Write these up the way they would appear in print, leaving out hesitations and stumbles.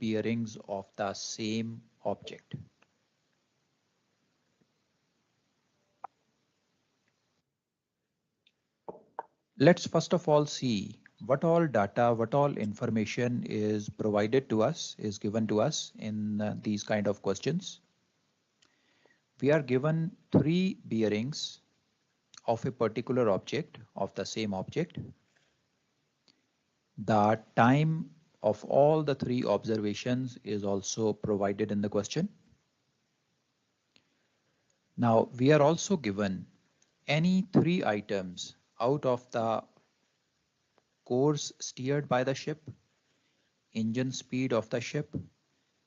bearings of the same object. Let's first of all see what all data, what all information is provided to us, is given to us in these kind of questions. We are given 3 bearings of a particular object, of the same object. The time of all the 3 observations is also provided in the question. Now we are also given any 3 items out of the course steered by the ship, engine speed of the ship,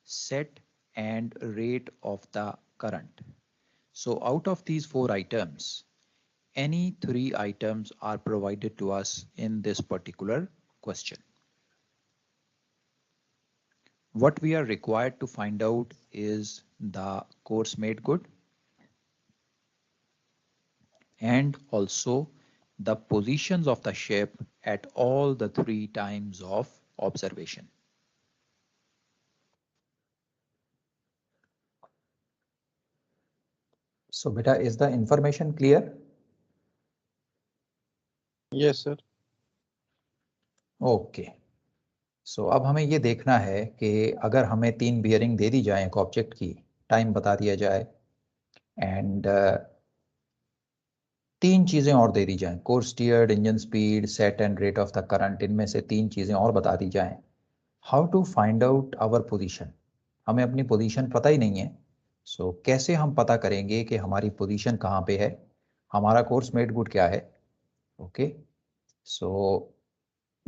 set and rate of the current. So out of these 4 items, any 3 items are provided to us in this particular question. What we are required to find out is the course made good and also the positions of the ship at all the 3 times of observation. So beta, is the information clear? Yes sir. Okay so अब हमें ये देखना है कि अगर हमें 3 bearing दे दी जाए एक ऑब्जेक्ट की, टाइम बता दिया जाए एंड 3 चीजें और दे दी जाएं, course steered, engine speed, set and rate of the current, इनमें से 3 चीजें और बता दी जाएं. How to find out our position? हमें अपनी पोजीशन पता ही नहीं है. सो कैसे हम पता करेंगे कि हमारी पोजीशन कहाँ पे है, हमारा कोर्स मेड गुड क्या है? Okay so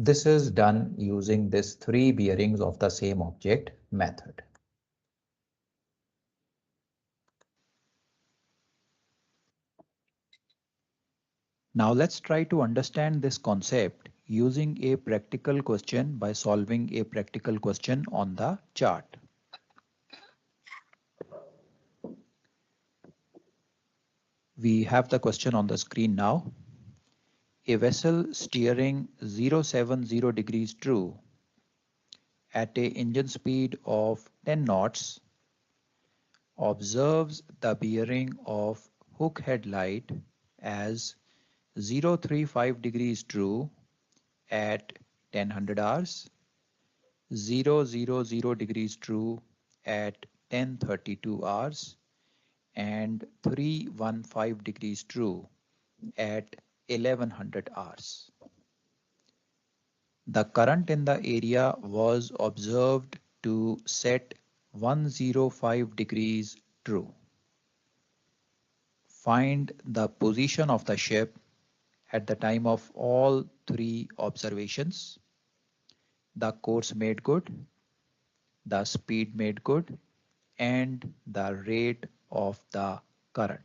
this is done using this 3 bearings of the same object method. Now let's try to understand this concept using a practical question by solving a practical question on the chart. We have the question on the screen now. A vessel steering 070 degrees true at a engine speed of 10 knots observes the bearing of hook headlight as 035 degrees true at 1000 hours, 000 degrees true at 1032 hours, and 315 degrees true at 1100 hours. The current in the area was observed to set 105 degrees true. Find the position of the ship at the time of all 3 observations, the course made good, the speed made good, and the rate of the current.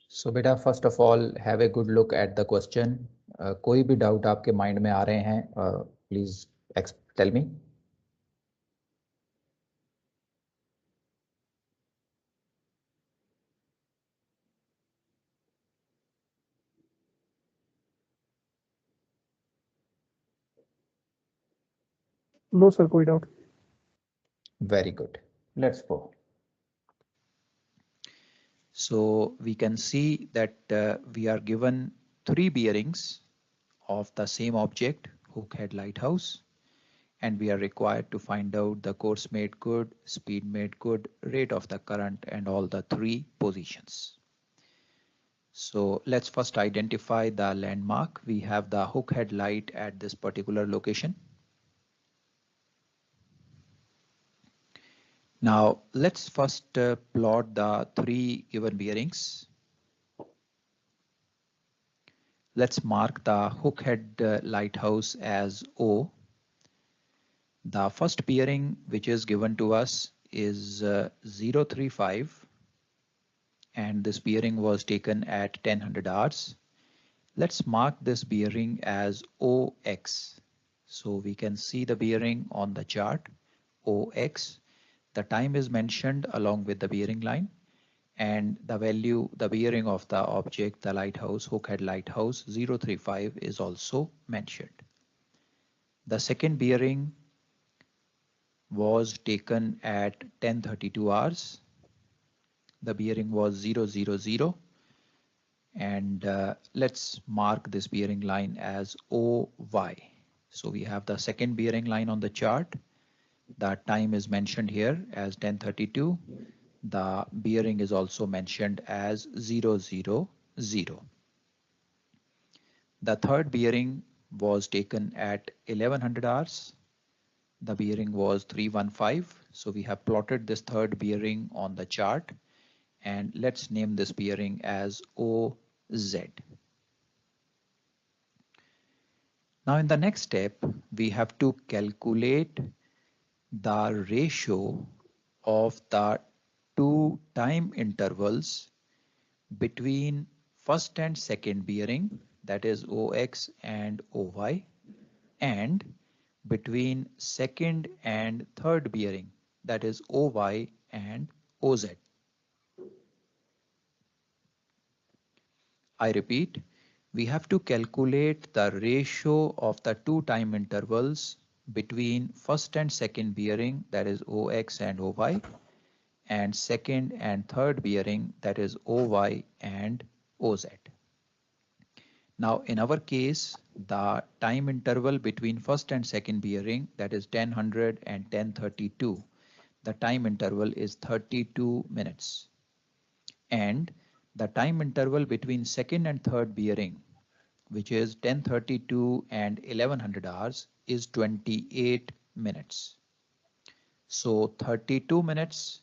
So beta, first of all, have a good look at the question. कोई भी doubt आपके mind में आ रहे हैं, please tell me. No sir, कोई doubt. Very good. Let's go. So we can see that we are given 3 bearings of the same object, hook head lighthouse, and we are required to find out the course made good, speed made good, rate of the current, and all the 3 positions. So let's first identify the landmark. We have the hook head light at this particular location. Now let's first plot the 3 given bearings. Let's mark the hook head lighthouse as O. The first bearing which is given to us is 035, and this bearing was taken at 1000 hours. Let's mark this bearing as OX. So we can see the bearing on the chart, OX. The time is mentioned along with the bearing line, and the value, the bearing of the object, the lighthouse, hook head lighthouse 035 is also mentioned. The second bearing was taken at 10:32 hours. The bearing was 000, and let's mark this bearing line as OY. So we have the second bearing line on the chart. The time is mentioned here as 10:32. The bearing is also mentioned as 000. The third bearing was taken at 1100 hours. The bearing was 315. So we have plotted this third bearing on the chart, and let's name this bearing as OZ. Now in the next step, we have to calculate the ratio of the two time intervals between first and second bearing, that is OX and OY, and between second and third bearing, that is OY and OZ. I repeat, we have to calculate the ratio of the two time intervals between first and second bearing, that is OX and OY, and second and third bearing, that is OY and OZ. Now in our case, the time interval between first and second bearing, that is 1000 and 1032, the time interval is 32 minutes. And the time interval between second and third bearing, which is 1032 and 1100 hours, is 28 minutes. So 32 minutes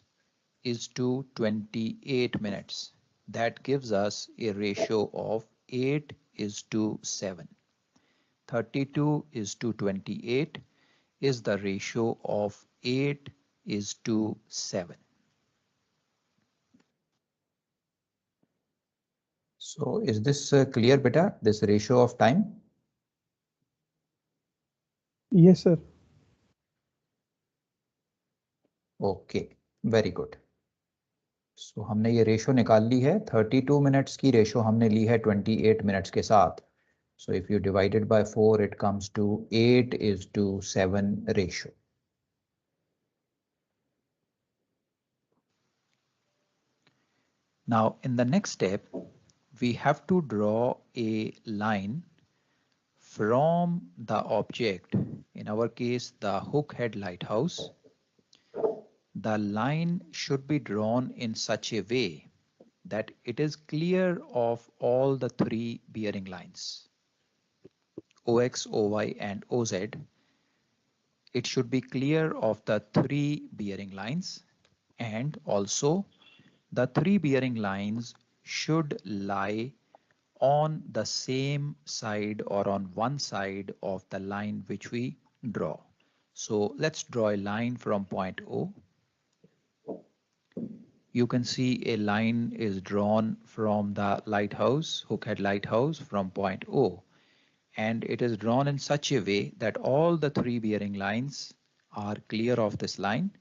is to 28 minutes. That gives us a ratio of 8:7. 32 is to 28 is the ratio of 8:7. So is this clear, beta, this ratio of time? Yes, sir. Okay, very good. So हमने ये ratio निकाल ली है. 32 minutes की ratio हमने ली है 28 minutes के साथ. So if you divide it by 4, it comes to 8:7 ratio. Now in the next step, we have to draw a line from the object, in our case the hook head lighthouse. The line should be drawn in such a way that it is clear of all the three bearing lines, OX, OY and OZ. It should be clear of the three bearing lines, and also the three bearing lines should lie on the same side or on one side of the line which we draw. So let's draw a line from point O. You can see a line is drawn from the lighthouse, Hookhead Lighthouse, from point O, and it is drawn in such a way that all the three bearing lines are clear of this line,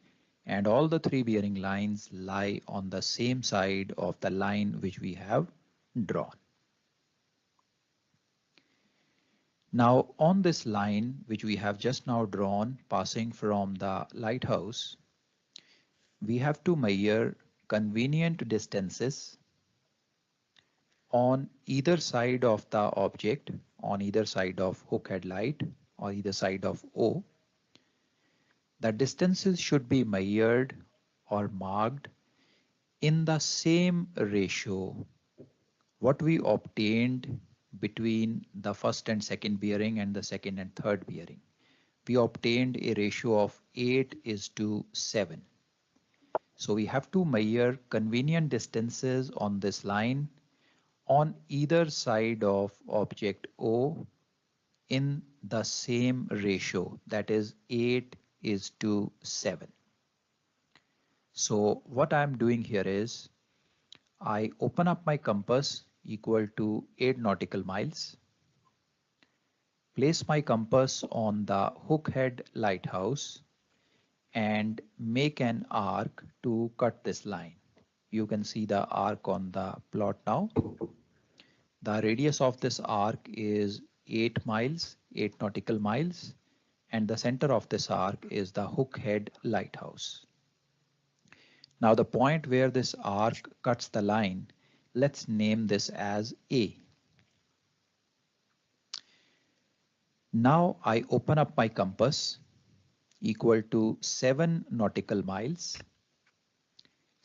and all the three bearing lines lie on the same side of the line which we have drawn. Now on this line which we have just now drawn passing from the lighthouse, we have to measure convenient distances on either side of the object, on either side of hook headlight or either side of O. The distances should be measured or marked in the same ratio what we obtained between the first and second bearing and the second and third bearing. We obtained a ratio of 8:7. So we have to measure convenient distances on this line on either side of object O in the same ratio, that is 8:7. So what I'm doing here is I open up my compass equal to 8 nautical miles, place my compass on the Hookhead lighthouse and make an arc to cut this line. You can see the arc on the plot now. The radius of this arc is 8 miles, 8 nautical miles, and the center of this arc is the hook head lighthouse. Now the point where this arc cuts the line, let's name this as A. Now I open up my compass equal to 7 nautical miles.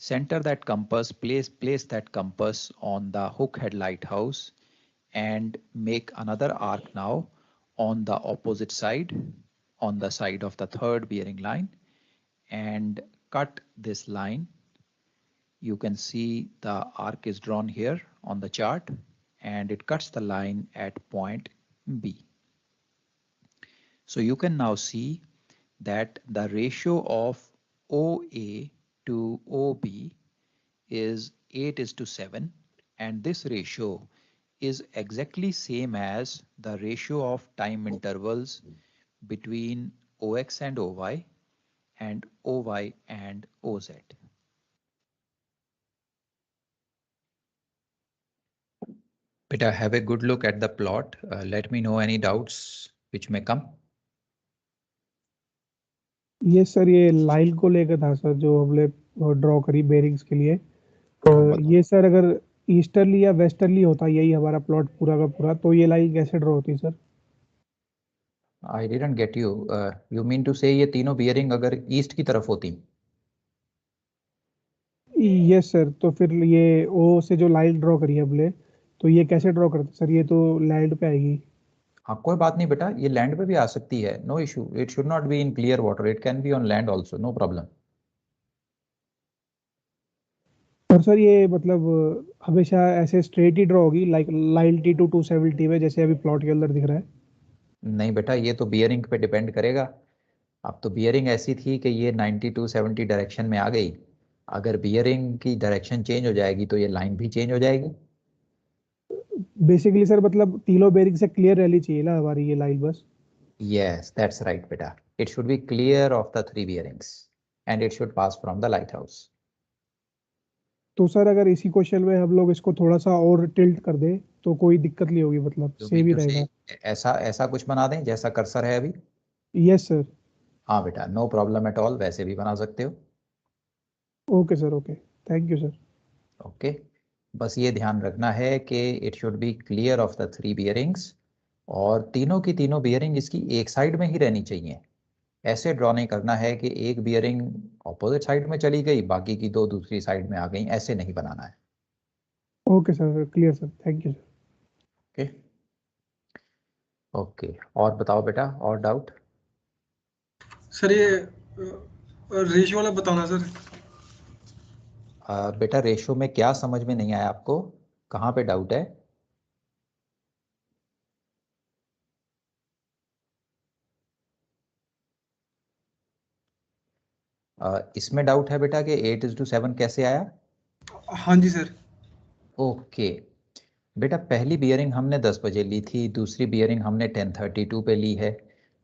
Center that compass, place that compass on the hook head lighthouse and make another arc now on the opposite side, on the side of the third bearing line, and cut this line. You can see the arc is drawn here on the chart and it cuts the line at point B. So you can now see that the ratio of OA to OB is 8:7, and this ratio is exactly same as the ratio of time intervals between OX and OY and OY and OZ. Beta, have a good look at the plot. Let me know any doubts which may come. ये sir ये line को लेकर था sir जो हमने draw करी bearings के लिए, तो ये सर अगर ईस्टर्ली या वेस्टर्ली होता यही हमारा प्लॉट पूरा का पूरा, तो ये लाइन कैसे ड्रॉ होती sir? I didn't get you. You mean to say ये तीनों बियरिंग अगर ईस्ट की तरफ होती? यस सर, तो फिर ये ओ से जो लाइन ड्रॉ करी हमने, तो ये कैसे ड्रॉ करते सर? ये तो लैंड पे आएगी। हाँ, कोई बात नहीं बेटा, ये लैंड पे भी आ सकती है, no issue. It should not be in clear water, it can be on land also, no problem. और सर ये मतलब हमेशा ऐसे स्ट्रेट ही ड्रॉ होगी लाइक 90 to 270 में, जैसे अभी प्लॉट के अंदर दिख रहा है? नहीं बेटा, ये तो बियरिंग पे डिपेंड करेगा. अब तो बियरिंग ऐसी थी कि ये 90 to 70 डायरेक्शन में आ गई. अगर बियरिंग की डायरेक्शन चेंज हो जाएगी तो ये लाइन भी चेंज हो जाएगी. बेसिकली सर मतलब तीनों बेरिंग से क्लियर रहनी चाहिए ना हमारी ये लाइन बस? Yes, that's right बेटा. It should be clear of the 3 bearings and it should pass from the lighthouse. तो सर अगर इसी क्वेश्चन में हम लोग इसको थोड़ा सा और टिल्ट कर दें तो कोई दिक्कत नहीं होगी, मतलब सेम ही रहेगा? ऐसा कुछ बना दें जैसा कर्सर है अभी? Yes sir. हाँ बेटा, नो प्रॉब्लम एट ऑल, वैसे भी बना सकते हो. Okay sir, okay, thank you sir. Okay, बस ये ध्यान रखना है कि it should B clear of the 3 bearings और तीनों की तीनों बियरिंग इसकी एक साइड में ही रहनी चाहिए. ऐसे ड्रॉ नहीं करना है कि एक बियरिंग ऑपोजिट साइड में चली गई, बाकी की दो दूसरी साइड में आ गई, ऐसे नहीं बनाना है. Okay sir, clear sir, thank you sir. Okay okay, और बताओ बेटा, और डाउट? सर ये रेशियो वाला बताना सर। बेटा रेशो में क्या समझ में नहीं आया आपको, कहाँ पे डाउट है? इसमें डाउट है बेटा कि 8:7 कैसे आया? हाँ जी सर। ओके बेटा, पहली बियरिंग हमने 10 बजे ली थी, दूसरी बियरिंग हमने 10:32 पे ली है.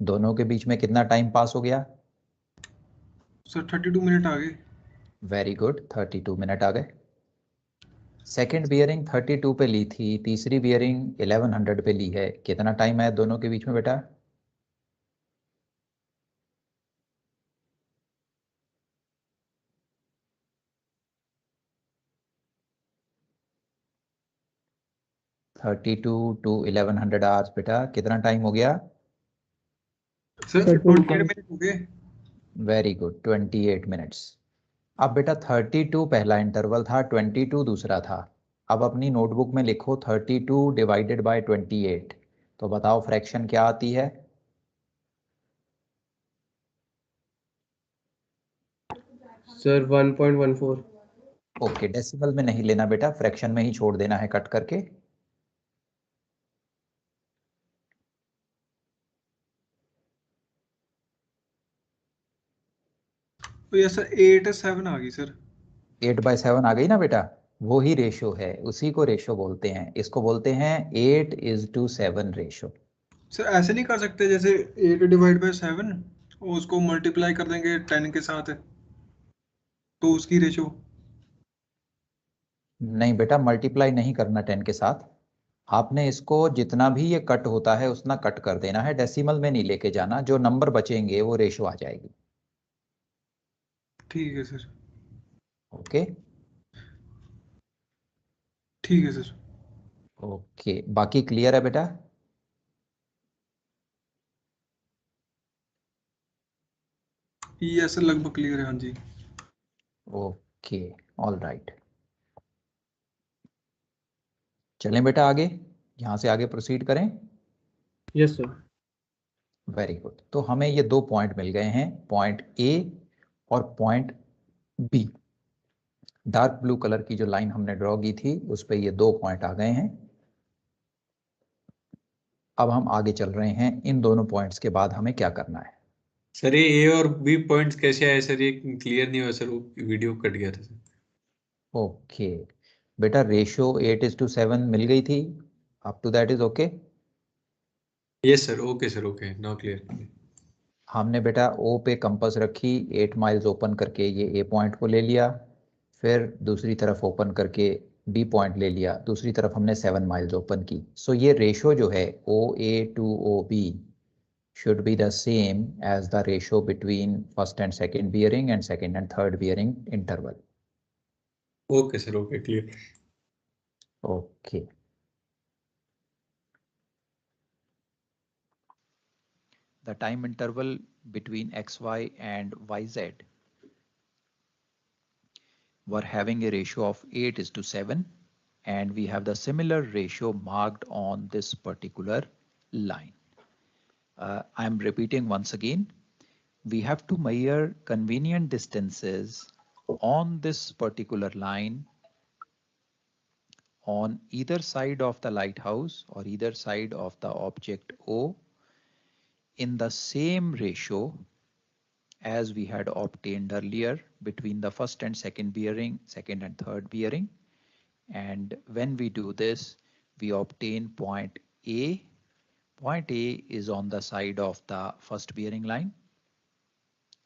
दोनों के बीच में कितना टाइम पास हो गया? सर 32 मिनट आ गए। वेरी गुड, 32 मिनट आ गए. सेकेंड बियरिंग 32 पे ली थी, तीसरी बियरिंग 1100 पे ली है, कितना टाइम है दोनों के बीच में बेटा? (32 to 1100 आवर्स बेटा, कितना टाइम हो गया? सर 28 मिनट हो गए। Very good, 28 minutes. अब बेटा 32 पहला इंटरवल था, 22 दूसरा था. अब अपनी नोटबुक में लिखो 32 डिवाइडेड बाय 28, तो बताओ फ्रैक्शन क्या आती है? सर 1.14. ओके, डेसिमल में नहीं लेना बेटा, फ्रैक्शन में ही छोड़ देना है कट करके. तो ये सर 8/7 आ गई सर। 8/7 आ गई ना बेटा, वो ही रेशो है, उसी को रेशो बोलते हैं. इसको बोलते हैं 8:7 रेशो. सर ऐसे नहीं कर सकते जैसे 8 डिवाइड बाय 7 और उसको मल्टीप्लाई कर देंगे 10 के साथ तो उसकी रेशो? नहीं बेटा, मल्टीप्लाई नहीं करना 10 के साथ. आपने इसको जितना भी ये कट होता है उतना कट कर देना है, डेसिमल में नहीं लेके जाना, जो नंबर बचेंगे वो रेशो आ जाएगी। ठीक है सर। ओके ठीक है सर। ओके, बाकी क्लियर है बेटा? ये सर लगभग क्लियर है, हाँ जी। ओके ऑल राइट, चलें बेटा आगे, यहाँ से आगे प्रोसीड करें। Yes sir. वेरी गुड, तो हमें ये दो पॉइंट मिल गए हैं, पॉइंट ए और point B. Dark blue colour की जो लाइन हमने ड्रॉ की थी उस पे ये दो पॉइंट आ गए हैं। अब हम आगे चल रहे हैं, इन दोनों पॉइंट्स के बाद हमें क्या करना है? सर ये ए और बी पॉइंट्स कैसे आए सर, ये क्लियर नहीं हुआ सर, वो वीडियो कट गया था सर। ओके बेटा, रेशियो 8:7 मिल गई थी, up to that is okay. Yes sir, okay sir, okay now clear. हमने बेटा ओ पे कंपास रखी, 8 माइल्स ओपन करके ये ए पॉइंट को ले लिया, फिर दूसरी तरफ ओपन करके बी पॉइंट ले लिया, दूसरी तरफ हमने 7 माइल्स ओपन की। सो ये रेशो जो है O A to O B should be the same as the ratio between first and second bearing and second and third bearing interval. Okay sir, okay clear. Okay. The time interval between xy and yz were having a ratio of 8:7, and we have the similar ratio marked on this particular line. I'm repeating once again, we have to measure convenient distances on this particular line on either side of the lighthouse or either side of the object O in the same ratio as we had obtained earlier between the first and second bearing, second and third bearing. And when we do this, we obtain point A. Point A is on the side of the first bearing line,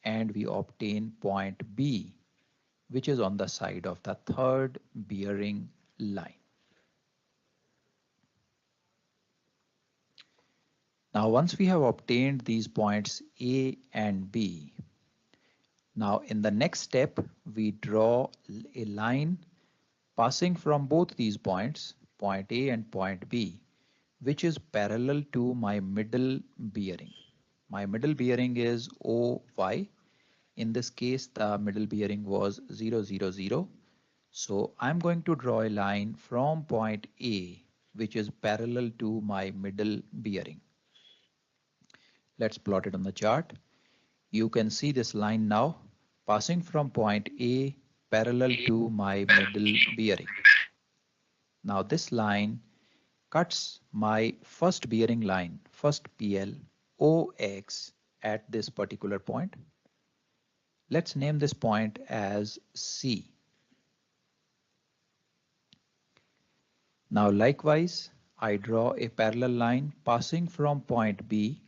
and we obtain point B, which is on the side of the third bearing line. Now, once we have obtained these points A and B, now in the next step, we draw a line passing from both these points, point A and point B, which is parallel to my middle bearing. My middle bearing is OY. In this case, the middle bearing was 0, 0, 0. So I'm going to draw a line from point A, which is parallel to my middle bearing. Let's plot it on the chart. You can see this line now passing from point A parallel to my middle bearing. Now this line cuts my first bearing line, first PL, OX at this particular point. Let's name this point as C. Now likewise, I draw a parallel line passing from point B.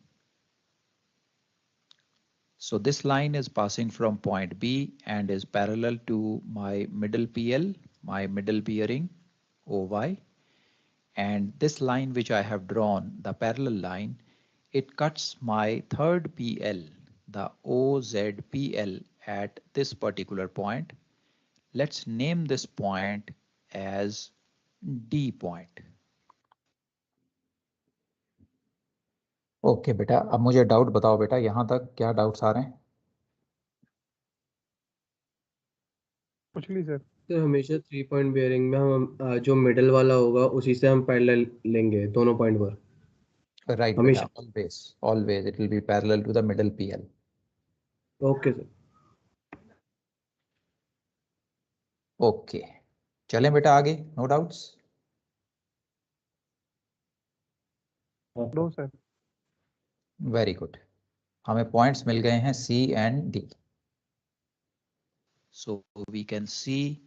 So this line is passing from point B and is parallel to my middle PL, my middle bearing OY. And this line which I have drawn, the parallel line, it cuts my third PL, the OZPL at this particular point. Let's name this point as D point. Okay बेटा, अब मुझे doubt बताओ बेटा, यहाँ तक क्या doubts आ रहे हैं? कुछ नहीं सर। सर हमेशा 3 पॉइंट बेयरिंग में हम जो मिडल वाला होगा उसी से हम पैरेलल लेंगे दोनों पॉइंट पर राइट बेटा, हमेशा। Always always it will be parallel to the middle PL. Okay sir. Okay, चलें बेटा आगे, no doubts? No sir. Very good, हमें पॉइंट्स मिल गए हैं C and D. So we can see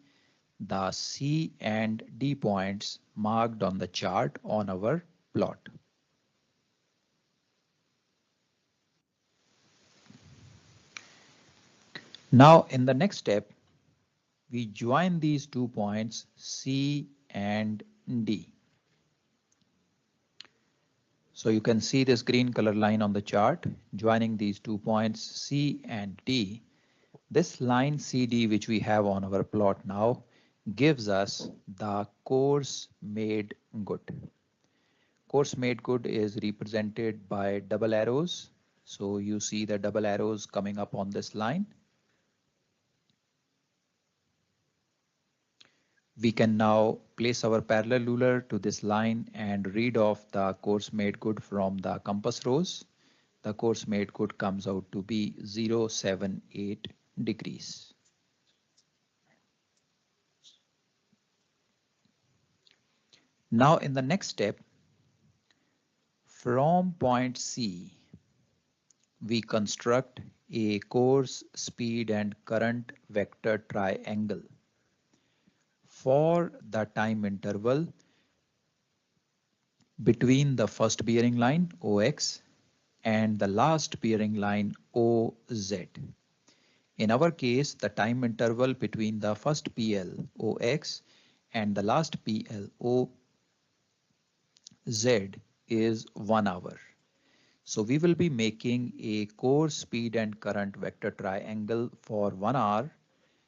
the C and D points marked on the chart on our plot. Now in the next step, we join these 2 points C and D. So you can see this green color line on the chart joining these 2 points C and D. This line CD which we have on our plot now gives us the course made good. Course made good is represented by double arrows. So you see the double arrows coming up on this line. We can now place our parallel ruler to this line and read off the course made good from the compass rose. The course made good comes out to be 078 degrees. Now in the next step, from point C, we construct a course, speed and current vector triangle for the time interval between the first bearing line OX and the last bearing line OZ. In our case, the time interval between the first PL OX and the last PL OZ is 1 hour. So we will be making a course, speed and current vector triangle for 1 hour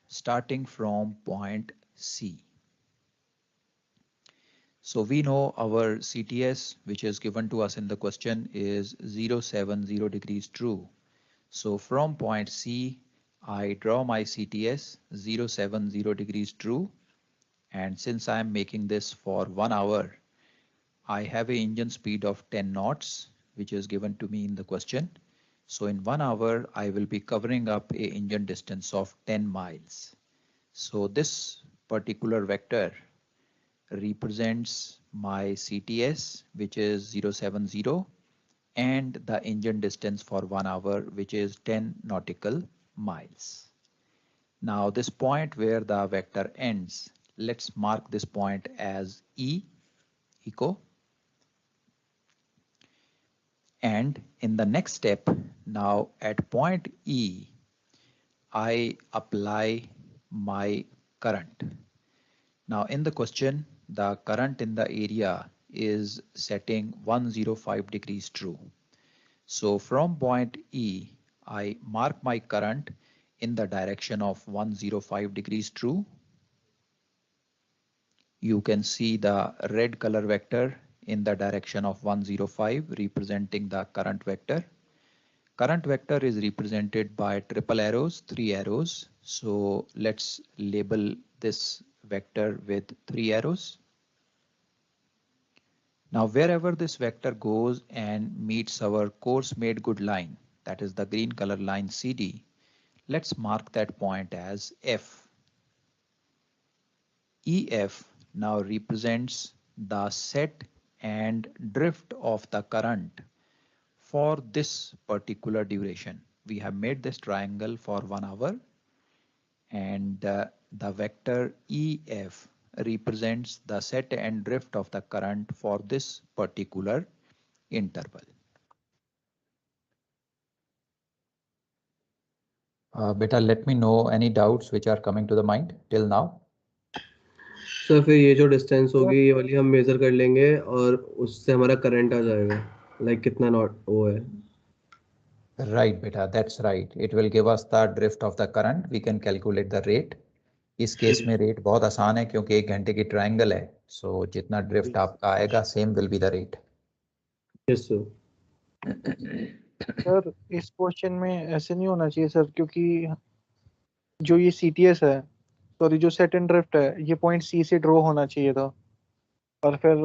starting from point C. So we know our CTS, which is given to us in the question, is 070 degrees true. So from point C, I draw my CTS 070 degrees true. And since I am making this for 1 hour, I have an engine speed of 10 knots, which is given to me in the question. So in 1 hour, I will be covering up a engine distance of 10 miles. So this particular vector represents my CTS, which is 070, and the engine distance for 1 hour, which is 10 nautical miles. Now this point where the vector ends, let's mark this point as echo. And in the next step, now at point E, I apply my current. Now in the question, the current in the area is setting 105 degrees true. So from point E, I mark my current in the direction of 105 degrees true. You can see the red color vector in the direction of 105 representing the current vector. Current vector is represented by triple arrows, 3 arrows. So let's label this vector with 3 arrows. Now wherever this vector goes and meets our course made good line, that is the green color line CD, let's mark that point as F. EF now represents the set and drift of the current for this particular duration. We have made this triangle for 1 hour, and the vector EF represents the set and drift of the current for this particular interval. Beta, let me know any doubts which are coming to the mind till now. Sir फिर ये जो distance होगी ये वाली हम major कर लेंगे और उससे हमारा करंट आ जाएगा, लाइक कितना नॉट वो है. Right, beta, that's right. It will give us the drift of the current. We can calculate the rate. इस केस में रेट बहुत आसान है क्योंकि 1 घंटे की ट्रायंगल है. सो जितना ड्रिफ्ट आपका आएगा same will be the rate. Yes sir. Sir इस क्वेश्चन में ऐसे नहीं होना चाहिए सर, क्योंकि जो ये CTS है, सॉरी जो सेट एंड ड्रिफ्ट है, ये पॉइंट C से ड्रॉ होना चाहिए था और फिर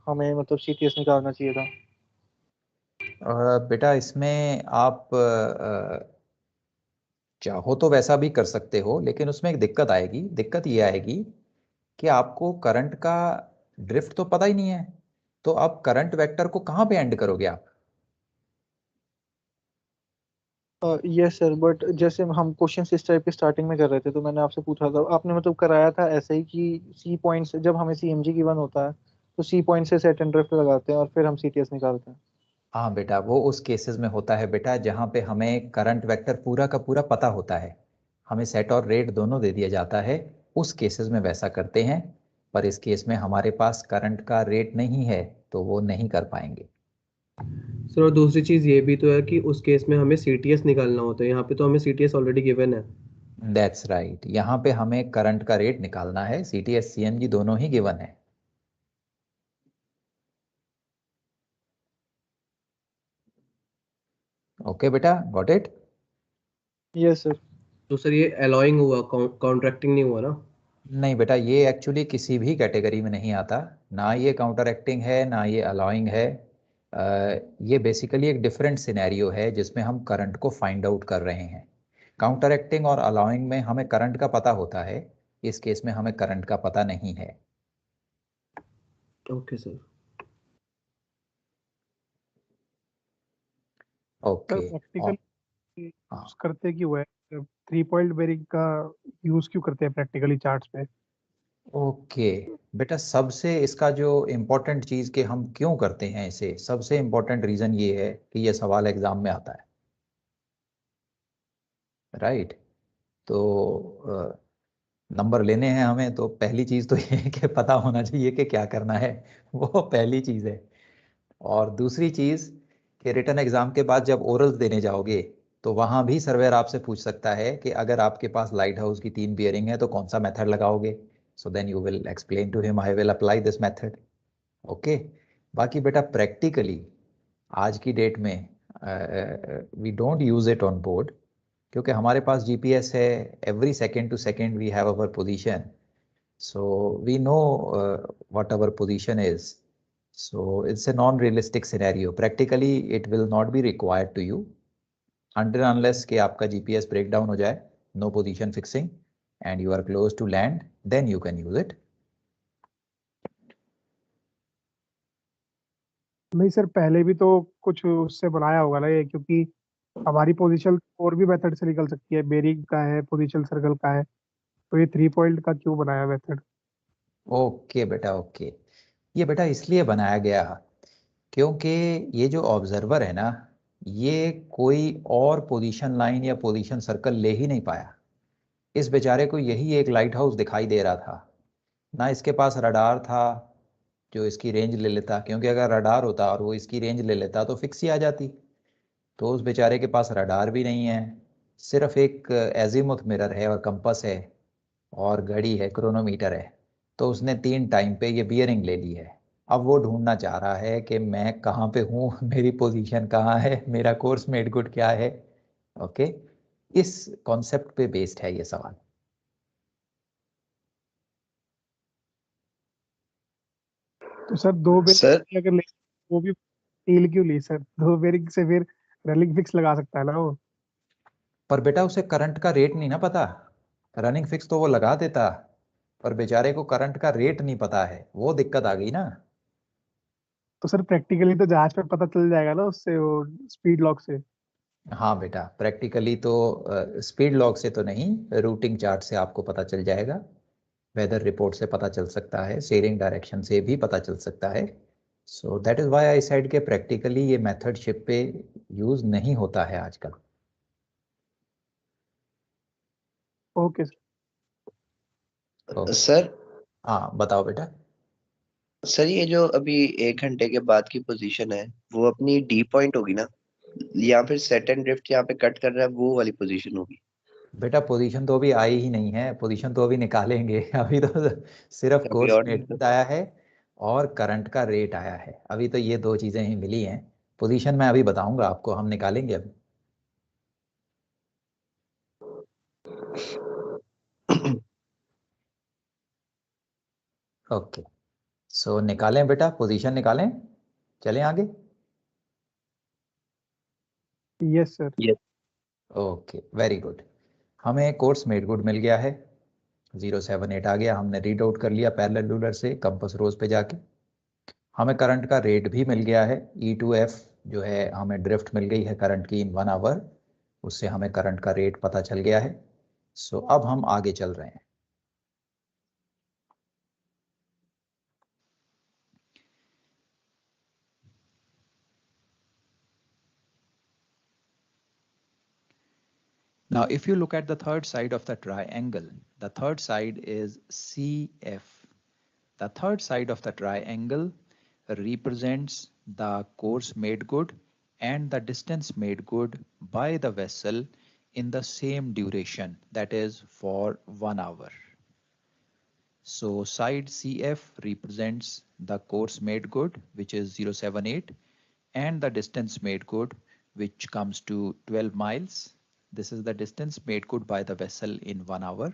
हमें मतलब CTS निकालना चाहिए था. बेटा इसमें आप चाहो तो वैसा भी कर सकते हो, लेकिन उसमें एक दिक्कत आएगी. दिक्कत ये आएगी कि आपको करंट का ड्रिफ्ट तो पता ही नहीं है, तो आप करंट वेक्टर को कहाँ पे एंड करोगे आप? यस सर, बट जैसे हम क्वेश्चन इस टाइप के स्टार्टिंग में कर रहे थे तो मैंने आपसे पूछा था, आपने मतलब कराया था ऐसे ही कि C पॉइंट से जब हमें CMG गिवन होता है तो C पॉइंट से सेट एंड ड्रिफ्ट लगाते हैं और फिर हम CTS निकालते हैं. हाँ बेटा, वो उस केसेस में होता है बेटा जहाँ पे हमें करंट वेक्टर पूरा का पूरा पता होता है, हमें सेट और रेट दोनों दे दिया जाता है. उस केसेस में वैसा करते हैं, पर इस केस में हमारे पास करंट का रेट नहीं है तो वो नहीं कर पाएंगे. सर और दूसरी चीज ये भी तो है कि उस केस में हमें CTS निकालना होता है, यहाँ पे तो हमें CTS ऑलरेडी गिवन है। दैट्स राइट, यहाँ पे हमें करंट का रेट निकालना है, CTS CNG दोनों ही गिवन है। ओके बेटा, गॉट इट? Yes sir. तो सर ये अलाउइंग हुआ, कॉन्ट्रैक्टिंग नहीं हुआ ना? नहीं बेटा, ये एक्चुअली किसी भी कैटेगरी में नहीं आता, ना ये काउंटर एक्टिंग है ना ये अलाउइंग है। ये बेसिकली एक डिफरेंट सिनेरियो है जिसमें हम करंट को फाइंड आउट कर रहे हैं। काउंटर एक्टिंग और अलाउइंग में हमें करंट का पता होता है, इस केस में हमें करंट का पता नहीं है। Okay sir. ओके। प्रैक्टिकल हाँ, यूज करते क्यों है? 3 पॉइंट बेरिंग का यूज क्यों करते हैं प्रैक्टिकली चार्ट्स पे? ओके बेटा, सबसे इसका जो इम्पोर्टेंट चीज़ कि हम क्यों करते हैं इसे, सबसे इम्पोर्टेंट रीज़न ये है कि ये सवाल एग्ज़ाम में आता है, राइट? तो नंबर लेने हैं हमें, तो पहली चीज़ तो ये है कि पता होना चाहिए कि क्या करना है, वो पहली चीज़ है। और दूसरी चीज़ कि रिटन एग्ज़ाम के बाद जब ओरल्स देने जाओगे तो वहाँ भी सर्वेयर आपसे पूछ सकता है कि अगर आपके पास लाइट हाउस की 3 बियरिंग है तो कौन सा मेथड लगाओगे। So then you will explain to him, I will apply this method. Okay. बाकी बेटा प्रैक्टिकली आज की डेट में we don't use it on board, क्योंकि हमारे पास जीपीएस है, every second to second we have our position, so we know what our position is. So it's a non-realistic scenario. Practically it will not be required to you until unless कि आपका GPS break down हो जाए, no position fixing and you are close to land, then you can use it. नहीं sir, पहले भी तो कुछ उससे बनाया होगा ना ये, क्योंकि हमारी पोजीशन और भी मेथड से निकल सकती है, बेरिंग का है, पोजीशन सर्कल का है, तो ये 3 पॉइंट का क्यों बनाया मेथड? ओके बेटा, ओके। ये बेटा इसलिए बनाया गया क्योंकि ये जो ऑब्जर्वर है ना, ये कोई और पोजीशन लाइन या पोजीशन सर्कल ले ही नहीं पाया। इस बेचारे को यही एक लाइट हाउस दिखाई दे रहा था ना, इसके पास रडार था जो इसकी रेंज ले लेता, क्योंकि अगर रडार होता और वो इसकी रेंज ले लेता तो फिक्स ही आ जाती। तो उस बेचारे के पास रडार भी नहीं है, सिर्फ एक एजीमुथ मिरर है और कंपास है और घड़ी है, क्रोनोमीटर है। तो उसने 3 टाइम पे ये बियरिंग ले ली है। अब वो ढूंढना चाह रहा है कि मैं कहाँ पे हूँ, मेरी पोजीशन कहाँ है, मेरा कोर्स मेड गुड क्या है। ओके, इस कॉन्सेप्ट पे बेस्ड है ये सवाल। तो सर 2 बेरिंग सर अगर ले, वो भी टील क्यों ली सर? 2 बेरिंग से फिर रनिंग फिक्स लगा सकता है ना वो। पर बेटा उसे करंट का रेट नहीं ना पता, रनिंग फिक्स तो वो लगा देता, पर बेचारे को करंट का रेट नहीं पता है, वो दिक्कत आ गई ना। तो सर प्रैक्टिकली तो जहाज पे पता चल जाएगा ना उससे, वो स्पीड लॉक से। हाँ बेटा, प्रैक्टिकली तो स्पीड लॉग से तो नहीं, रूटिंग चार्ट से आपको पता चल जाएगा, वेदर रिपोर्ट से पता चल सकता है, स्टीयरिंग डायरेक्शन से भी पता चल सकता है। So that is why I said के प्रैक्टिकली ये मेथड शिप पे यूज नहीं होता है आजकल। Okay sir. ओके। सर हाँ बताओ बेटा। सर ये जो अभी 1 घंटे के बाद की पोजीशन है वो अपनी डी पॉइंट होगी ना, या फिर सेट एंड ड्रिफ्ट यहाँ पे कट कर रहा है वो वाली पोजीशन होगी? बेटा पोजीशन तो अभी आई ही नहीं है, पोजीशन तो अभी निकालेंगे अभी तो सिर्फ अभी कोर्स और नहीं मेथड आया है और करंट का रेट आया है, अभी तो ये 2 चीजें ही मिली हैं। पोजीशन मैं अभी बताऊंगा आपको, हम निकालेंगे अभी। ओके, सो निकालें बेटा, पोजीशन निकालें, चलें आगे। Yes sir. ये ओके वेरी गुड, हमें कोर्स मेड गुड मिल गया है, 078 आ गया, हमने रीड आउट कर लिया पैरेलल रूलर से कंपास रोज पे जाके। हमें करंट का रेट भी मिल गया है, E2F जो है हमें ड्रिफ्ट मिल गई है करंट की इन 1 आवर, उससे हमें करंट का रेट पता चल गया है। सो अब हम आगे चल रहे हैं। Now, if you look at the third side of the triangle, the third side is CF. The third side of the triangle represents the course made good and the distance made good by the vessel in the same duration, that is for 1 hour. So side CF represents the course made good, which is 078, and the distance made good, which comes to 12 miles. This is the distance made good by the vessel in 1 hour.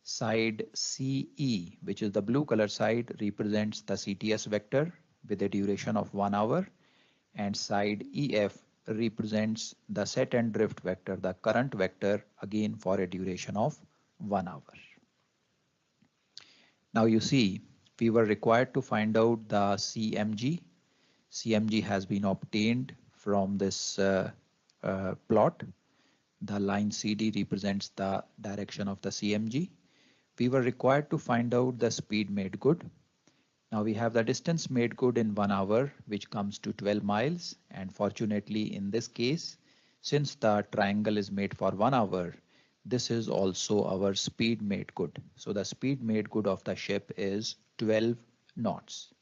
Side CE, which is the blue color side, represents the CTS vector with a duration of 1 hour, and side EF represents the set and drift vector, the current vector, again for a duration of 1 hour. Now you see, we were required to find out the CMG. CMG has been obtained from this plot. The line CD represents the direction of the CMG. We were required to find out the speed made good. Now we have the distance made good in 1 hour, which comes to 12 miles. And fortunately, in this case, since the triangle is made for 1 hour, this is also our speed made good. So the speed made good of the ship is 12 knots.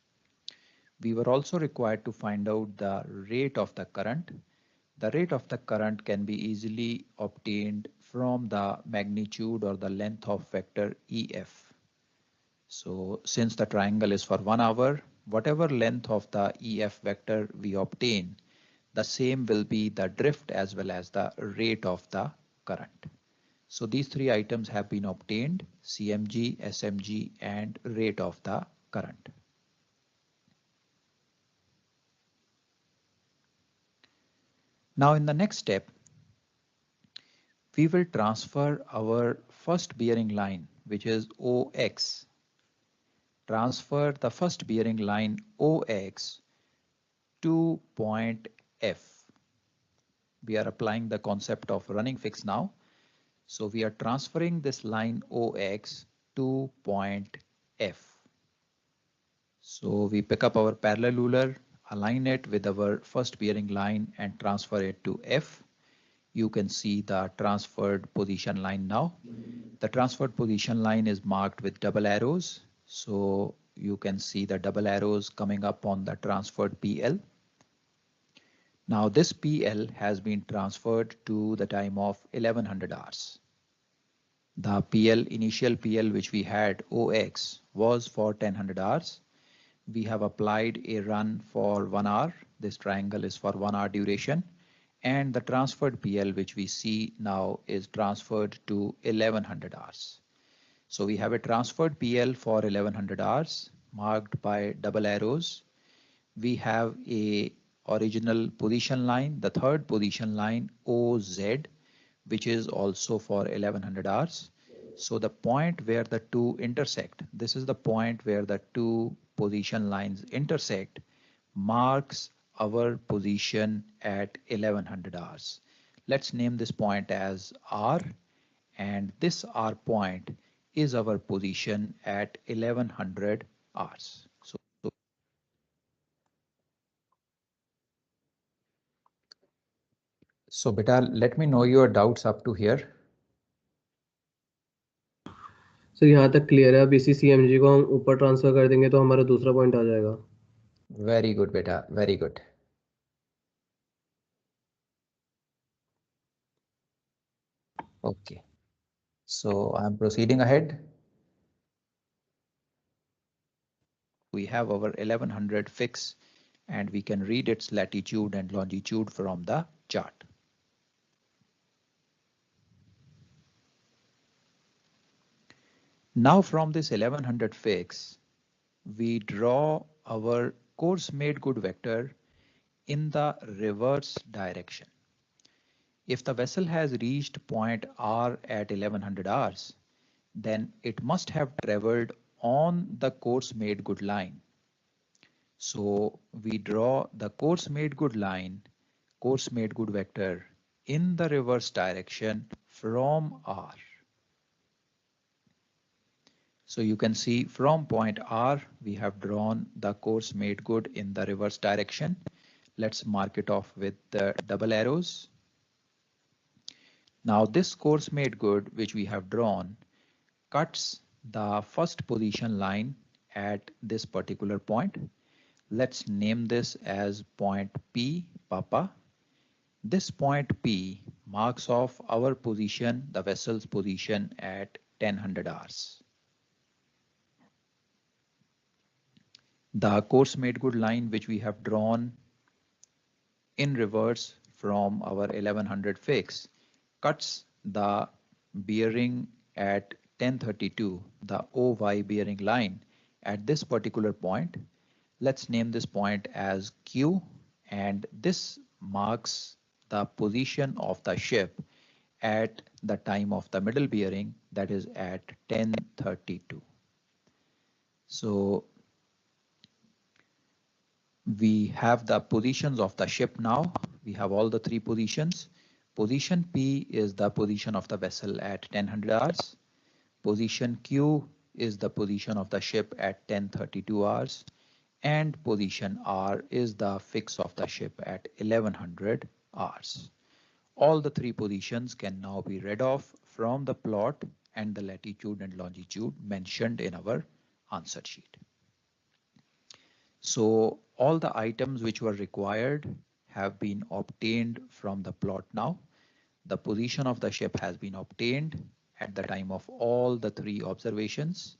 We were also required to find out the rate of the current. The rate of the current can be easily obtained from the magnitude or the length of vector EF. So since the triangle is for 1 hour, whatever length of the EF vector we obtain, the same will be the drift as well as the rate of the current. So these three items have been obtained: CMG, SMG, and rate of the current. Now in the next step, we will transfer our first bearing line, which is OX. Transfer the first bearing line OX to point F. We are applying the concept of running fix now. So we are transferring this line OX to point F. So we pick up our parallel ruler, align it with our first bearing line and transfer it to F. You can see the transferred position line now. The transferred position line is marked with double arrows. So you can see the double arrows coming up on the transferred PL. Now this PL has been transferred to the time of 1100 hours. The PL, initial PL which we had, OX, was for 1000 hours. We have applied a run for 1 hour. This triangle is for 1 hour duration. And the transferred PL which we see now is transferred to 1100 hours. So we have a transferred PL for 1100 hours marked by double arrows. We have a original position line, the third position line OZ, which is also for 1100 hours. So the point where the two intersect, this is the point where the two position lines intersect, marks our position at 1100 hours. Let's name this point as R, and this R point is our position at 1100 hours. So beta, let me know your doubts up to here. Sir यहाँ तक clear है. अब इसी CMG को हम ऊपर transfer कर देंगे तो हमारा दूसरा पॉइंट आ जाएगा. Very good beta, very good. Okay, so I'm proceeding ahead. We have our 1100 fix and we can read its latitude and longitude from the chart. Now from this 1100 fix, we draw our course made good vector in the reverse direction. If the vessel has reached point R at 1100 hours, then it must have traveled on the course made good line. So we draw the course made good line, course made good vector in the reverse direction from R. So you can see from point R, we have drawn the course made good in the reverse direction. Let's mark it off with the double arrows. Now this course made good, which we have drawn, cuts the first position line at this particular point. Let's name this as point P, Papa. This point P marks off our position, the vessel's position at 1000 hours. The course made good line which we have drawn in reverse from our 1100 fix cuts the bearing at 1032, the OY bearing line at this particular point. Let's name this point as Q, and this marks the position of the ship at the time of the middle bearing, that is at 1032. So we have the positions of the ship now. We have all the three positions. Position P is the position of the vessel at 1000 hours. Position Q is the position of the ship at 1032 hours. And position R is the fix of the ship at 1100 hours. All the three positions can now be read off from the plot and the latitude and longitude mentioned in our answer sheet. So all the items which were required have been obtained from the plot now. The position of the ship has been obtained at the time of all the three observations.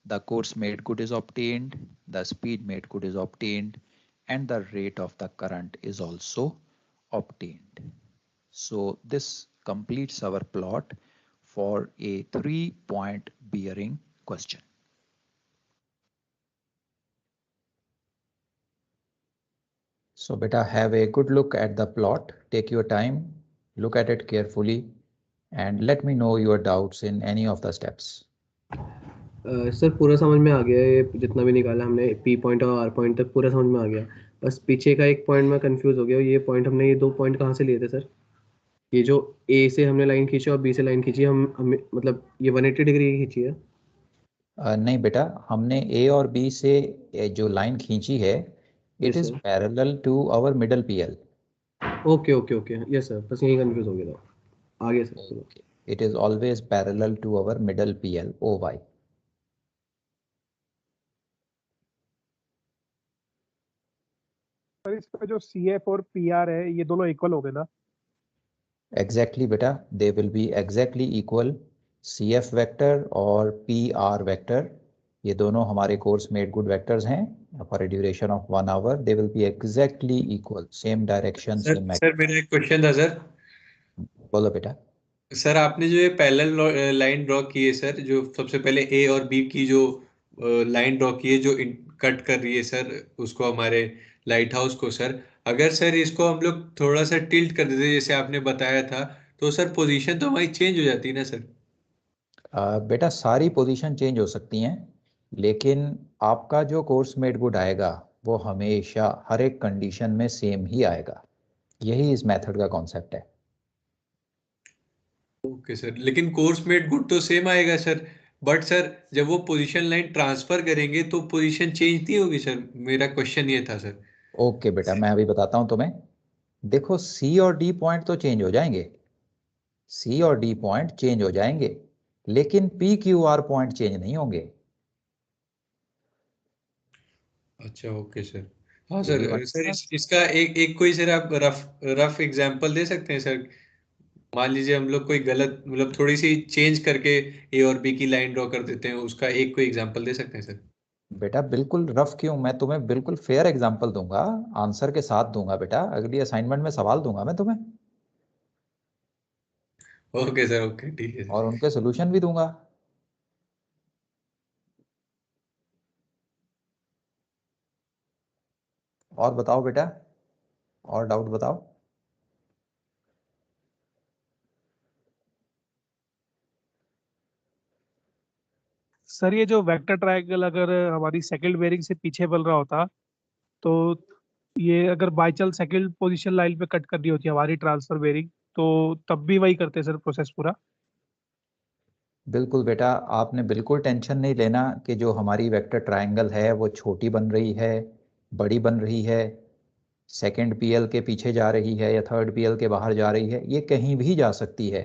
The course made good is obtained, the speed made good is obtained, and the rate of the current is also obtained. So this completes our plot for a 3-point bearing question. So beta, have a good look at the plot. Take your time, look at it carefully, and let me know your doubts in any of the steps. Sir पूरा समझ में आ गया, ये जितना भी निकाला हमने P point और आर पॉइंट तक पूरा समझ में आ गया. बस पीछे का एक पॉइंट में कंफ्यूज हो गया. ये पॉइंट हमने, ये 2 पॉइंट कहाँ से लिए थे सर? ये जो ए से हमने लाइन खींची और बी से लाइन खींची, हम मतलब ये 180 डिग्री की खींची है? नहीं बेटा, हमने ए और बी से जो लाइन खींची है, it is parallel to our middle PL. Okay okay okay, yes sir, बस यही कंफ्यूज हो गया था. आगे sir. It is always parallel to our middle PL OY. पर इसका जो CF और PR है, ये दोनों इक्वल हो गए ना? एग्जैक्टली बेटा, they will be exactly equal. CF vector और PR वेक्टर, ये दोनों हमारे कोर्स मेड गुड वेक्टर्स हैं. For a duration of 1 hour they will be exactly equal, same direction, same. Sir मेरा एक क्वेश्चन था सर. बोलो बेटा. सर आपने जो ये पैरेलल लाइन ड्रॉ की है सर, जो सबसे पहले ए और बी की जो लाइन ड्रॉ की है, जो कट कर रही है सर उसको, हमारे लाइट हाउस को सर, अगर सर इसको हम लोग थोड़ा सा टिल्ट कर देते जैसे आपने बताया था, तो सर पोजीशन तो हमारी चेंज हो जाती है ना सर? बेटा सारी पोजीशन चेंज हो सकती हैं, लेकिन आपका जो कोर्स मेड गुड आएगा वो हमेशा हर एक कंडीशन में सेम ही आएगा. यही इस मेथड का कॉन्सेप्ट है. ओके सर, लेकिन कोर्स मेड गुड तो सेम आएगा सर, बट सर जब वो पोजीशन लाइन ट्रांसफर करेंगे तो पोजीशन चेंज नहीं होगी सर? मेरा क्वेश्चन ये था सर. ओके बेटा, मैं अभी बताता हूं तुम्हें. देखो C और D पॉइंट तो चेंज हो जाएंगे, C और D पॉइंट चेंज हो जाएंगे, लेकिन PQR पॉइंट चेंज नहीं होंगे. अच्छा ओके सर. हाँ सर. सर इसका एक कोई सर आप रफ एग्जांपल दे सकते हैं सर? मान लीजिए हम लोग कोई गलत, मतलब थोड़ी सी चेंज करके ए और बी की लाइन ड्रॉ कर देते हैं, उसका एक कोई एग्जांपल दे सकते हैं सर? बेटा बिल्कुल रफ क्यों, मैं तुम्हें बिल्कुल फेयर एग्जांपल दूंगा, आंसर के साथ दूंगा बेटा. अगली असाइनमेंट में सवाल दूंगा मैं तुम्हें, ओके सर, ओके ठीक है और उनके सोल्यूशन भी दूंगा. और बताओ बेटा, और डाउट बताओ. सर ये जो वेक्टर ट्रायंगल अगर हमारी सेकंड बेयरिंग से पीछे बन रहा होता, तो ये अगर by chance second position line पे कट करनी होती है हमारी ट्रांसफर बेयरिंग, तो तब भी वही करते सर प्रोसेस पूरा? बिल्कुल बेटा, आपने बिल्कुल टेंशन नहीं लेना कि जो हमारी वेक्टर ट्रायंगल है वो छोटी बन रही है, बड़ी बन रही है, सेकंड पीएल के पीछे जा रही है या थर्ड पीएल के बाहर जा रही है. ये कहीं भी जा सकती है.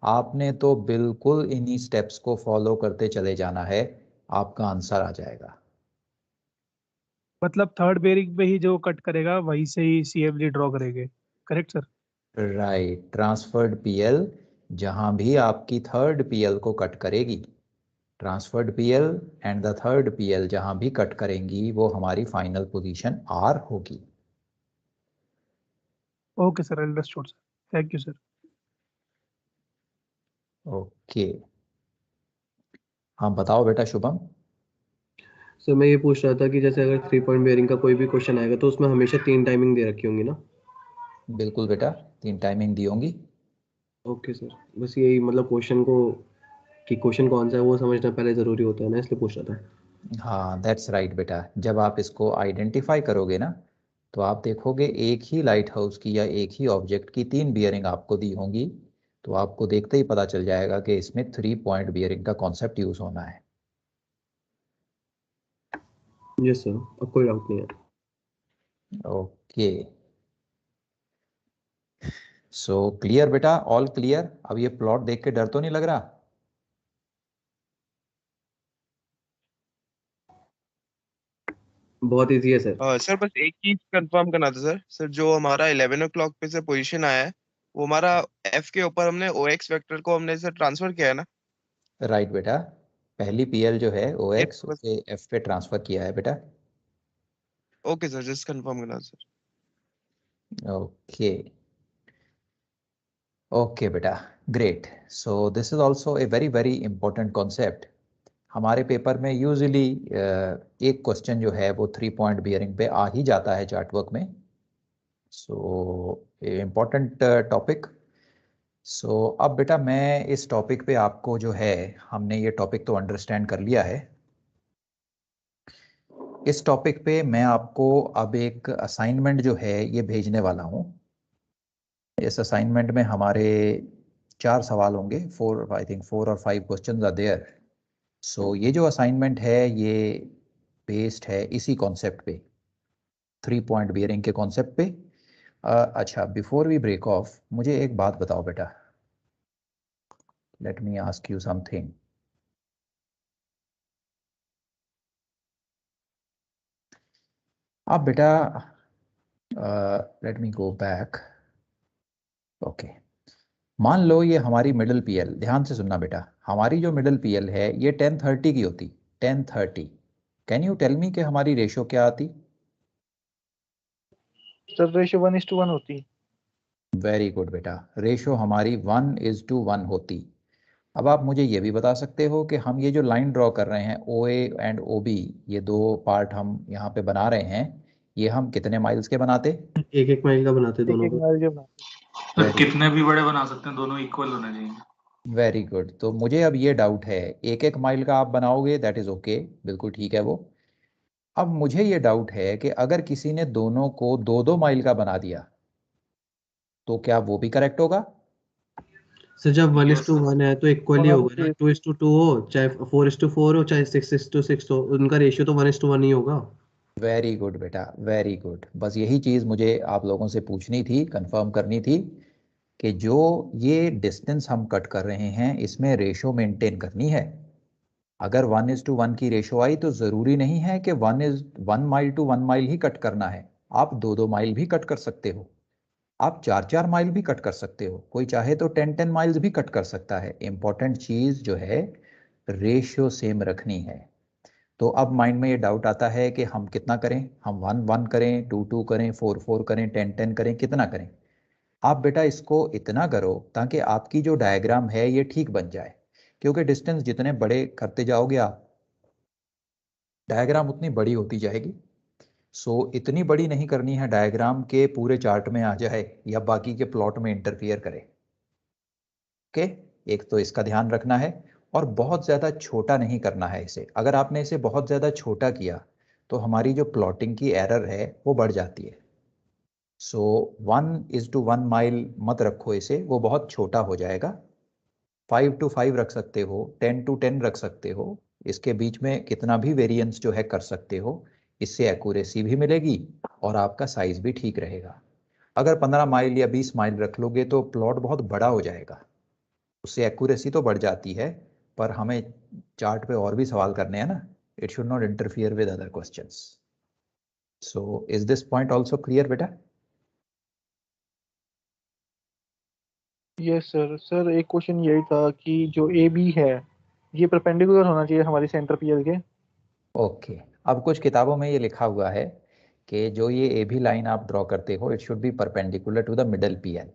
आपने तो बिल्कुल इन्हीं स्टेप्स को फॉलो करते चले जाना है, आपका आंसर आ जाएगा. मतलब थर्ड बेरिंग पे ही जो कट करेगा वहीं से ही CFG ड्रॉ करेंगे, correct sir? Right, transferred PL जहां भी आपकी थर्ड पीएल को कट करेगी, transferred PL and the third PL जहां भी कट करेंगी वो हमारी फाइनल पोजीशन आर होगी। Okay sir, understood sir, thank you sir. Okay, हाँ बताओ बेटा शुभम। सर मैं ये पूछ रहा था कि जैसे अगर 3 पॉइंट बेयरिंग का कोई भी क्वेश्चन आएगा तो उसमें हमेशा 3 टाइमिंग दे रखी होंगी ना? बिल्कुल बेटा, 3 टाइमिंग दी होंगी। ओके सर, बस यही मतलब क्वेश्चन को कि क्वेश्चन कौन सा है वो समझना पहले ज़रूरी होता है ना, इसलिए पूछ रहा था। हाँ दैट्स राइट बेटा, जब आप इसको आइडेंटिफाई करोगे ना तो आप देखोगे एक ही लाइट हाउस की या एक ही ऑब्जेक्ट की 3 बियरिंग आपको दी होंगी, तो आपको देखते ही पता चल जाएगा कि इसमें 3 पॉइंट बियरिंग का कॉन्सेप्ट यूज होना है। यस सर, अब कोई डाउट नहीं है। ओके, सो क्लियर बेटा, ऑल क्लियर। अब ये प्लॉट देख के डर तो नहीं लग रहा? बहुत इजी है सर। सर बस एक चीज कंफर्म करना था सर। सर जो हमारा 11 o'clock पे से पोजीशन आया है वो हमारा एफ के ऊपर हमने ओ एक्स वेक्टर को हमने सर ट्रांसफर किया है ना? राइट बेटा, पहली पीएल जो है ओ ये एक्स बस। उसे एफ पे ट्रांसफर किया है बेटा। ओके सर, जस्ट कंफर्म करना था सर। ओके ओके बेटा, great. So this is also a very very important concept. हमारे पेपर में यूजुअली एक क्वेश्चन जो है वो 3 पॉइंट बियरिंग पे आ ही जाता है चार्ट वर्क में। So important topic. सो अब बेटा मैं इस टॉपिक पे आपको जो है, हमने ये टॉपिक तो अंडरस्टैंड कर लिया है। इस टॉपिक पे मैं आपको अब एक असाइनमेंट जो है ये भेजने वाला हूँ। इस असाइनमेंट में हमारे 4 सवाल होंगे, 4 आई थिंक 4 और 5 क्वेश्चंस आर देयर। सो ये जो असाइनमेंट है ये बेस्ड है इसी कॉन्सेप्ट पे, 3 पॉइंट बियरिंग के कॉन्सेप्ट पे। अच्छा, बिफोर वी ब्रेक ऑफ मुझे एक बात बताओ बेटा, let me ask you something. अब बेटा let me go back. Okay, मान लो ये हमारी मिडिल पीएल, ध्यान से सुनना बेटा, हमारी जो मिडिल पीएल है ये 1030 की होती, 1030। कैन यू टेल मी कि हमारी रेशो क्या आती? सर रेशियो 1:1 होती। वेरी गुड बेटा, रेशो हमारी 1:1 होती। अब आप मुझे ये भी बता सकते हो कि हम ये जो लाइन ड्रॉ कर रहे हैं ओ ए एंड ओ बी, ये दो पार्ट हम यहाँ पे बना रहे हैं, ये हम कितने माइल्स के बनाते? 1-1 माइल का बनाते दोनों एक को। माइल जो बनाते। सर वेरी कितने भी बड़े बना सकते हैं, दोनों इक्वल होने चाहिए। Very good. तो मुझे अब ये डाउट है, 1-1 माइल का आप बनाओगे, दैट इज ओके, बिल्कुल ठीक है वो। अब मुझे ये डाउट है कि अगर किसी ने दोनों को 2-2 माइल का बना दिया तो क्या वो भी करेक्ट होगा? सर जब Yes, sir. 1:1 है तो इक्वली दोनों होगा को ना, 2:2 हो चाहे 4:4 हो चाहे 6:6 हो, उनका रेशियो तो 1:1 ही होगा। वेरी गुड बेटा, वेरी गुड। बस यही चीज़ मुझे आप लोगों से पूछनी थी, कंफर्म करनी थी कि जो ये डिस्टेंस हम कट कर रहे हैं इसमें रेशो मेंटेन करनी है। अगर 1:1 की रेशो आई तो ज़रूरी नहीं है कि 1 माइल टू 1 माइल ही कट करना है, आप 2-2 माइल भी कट कर सकते हो, आप 4-4 माइल भी कट कर सकते हो, कोई चाहे तो 10-10 माइल्स भी कट कर सकता है। इंपॉर्टेंट चीज़ जो है रेशियो सेम रखनी है। तो अब माइंड में ये डाउट आता है कि हम कितना करें, हम 1-1 करें, 2-2 करें, 4-4 करें, 10-10 करें, कितना करें? आप बेटा इसको इतना करो ताकि आपकी जो डायग्राम है ये ठीक बन जाए, क्योंकि डिस्टेंस जितने बड़े करते जाओगे आप, डायग्राम उतनी बड़ी होती जाएगी। सो इतनी बड़ी नहीं करनी है डायग्राम के पूरे चार्ट में आ जाए या बाकी के प्लॉट में इंटरफियर करे। ओके, एक तो इसका ध्यान रखना है, और बहुत ज़्यादा छोटा नहीं करना है इसे। अगर आपने इसे बहुत ज़्यादा छोटा किया तो हमारी जो प्लॉटिंग की एरर है वो बढ़ जाती है। सो 1:1 माइल मत रखो इसे, वो बहुत छोटा हो जाएगा। 5-5 रख सकते हो, 10-10 रख सकते हो, इसके बीच में कितना भी वेरिएंस जो है कर सकते हो, इससे एक्यूरेसी भी मिलेगी और आपका साइज भी ठीक रहेगा। अगर 15 माइल या 20 माइल रख लोगे तो प्लॉट बहुत बड़ा हो जाएगा, उससे एक्यूरेसी तो बढ़ जाती है, पर हमें चार्ट पे और भी सवाल करने हैं ना, it should not interfere with other questions. So is this point also clear, beta? Yes sir. Sir एक क्वेश्चन यही था कि जो ए बी है ये परपेंडिकुलर होना चाहिए हमारी सेंटर पीएल के। ओके, अब कुछ किताबों में ये लिखा हुआ है कि जो ये ए बी लाइन आप ड्रॉ करते हो it should be perpendicular to the middle PL.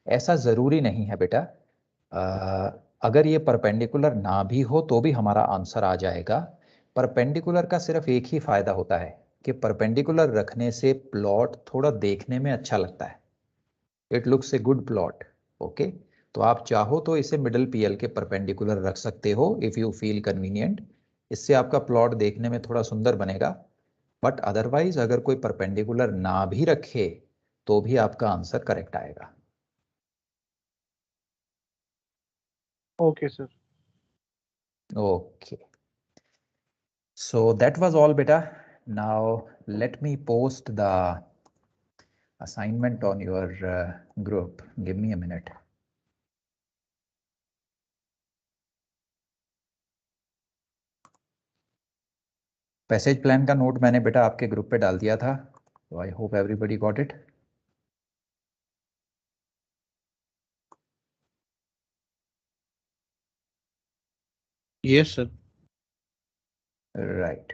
ऐसा जरूरी नहीं है बेटा, अगर ये परपेंडिकुलर ना भी हो तो भी हमारा आंसर आ जाएगा। परपेंडिकुलर का सिर्फ एक ही फायदा होता है कि परपेंडिकुलर रखने से प्लॉट थोड़ा देखने में अच्छा लगता है, it looks a good plot. Okay, तो आप चाहो तो इसे मिडल पीएल के परपेंडिकुलर रख सकते हो इफ यू फील कन्वीनियंट, इससे आपका प्लॉट देखने में थोड़ा सुंदर बनेगा। बट अदरवाइज अगर कोई परपेंडिकुलर ना भी रखे तो भी आपका आंसर करेक्ट आएगा। Okay sir. Okay, so that was all beta. Now let me post the assignment on your group. Give me a minute. Passage plan का नोट मैंने बेटा आपके ग्रुप पे डाल दिया था, so I hope everybody got it. Yes sir. Right.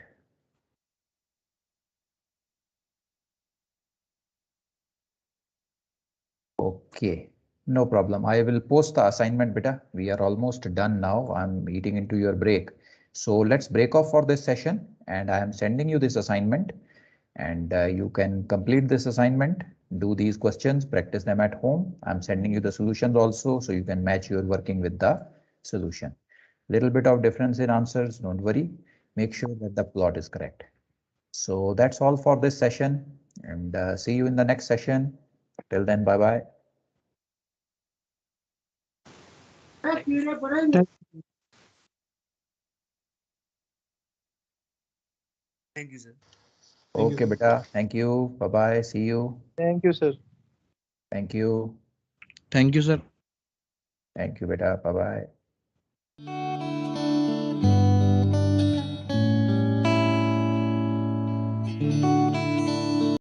Okay, no problem. I will post the assignment beta. We are almost done now. I'm eating into your break. So let's break off for this session and I am sending you this assignment and you can complete this assignment, do these questions, practice them at home. I'm sending you the solutions also so you can match your working with the solution. Little bit of difference in answers, don't worry. Make sure that the plot is correct. So that's all for this session and see you in the next session. Till then, bye-bye. Thank you, sir. Okay, beta. Thank you. Bye-bye. See you. Thank you sir. Thank you. Thank you sir. Thank you, beta. Bye-bye.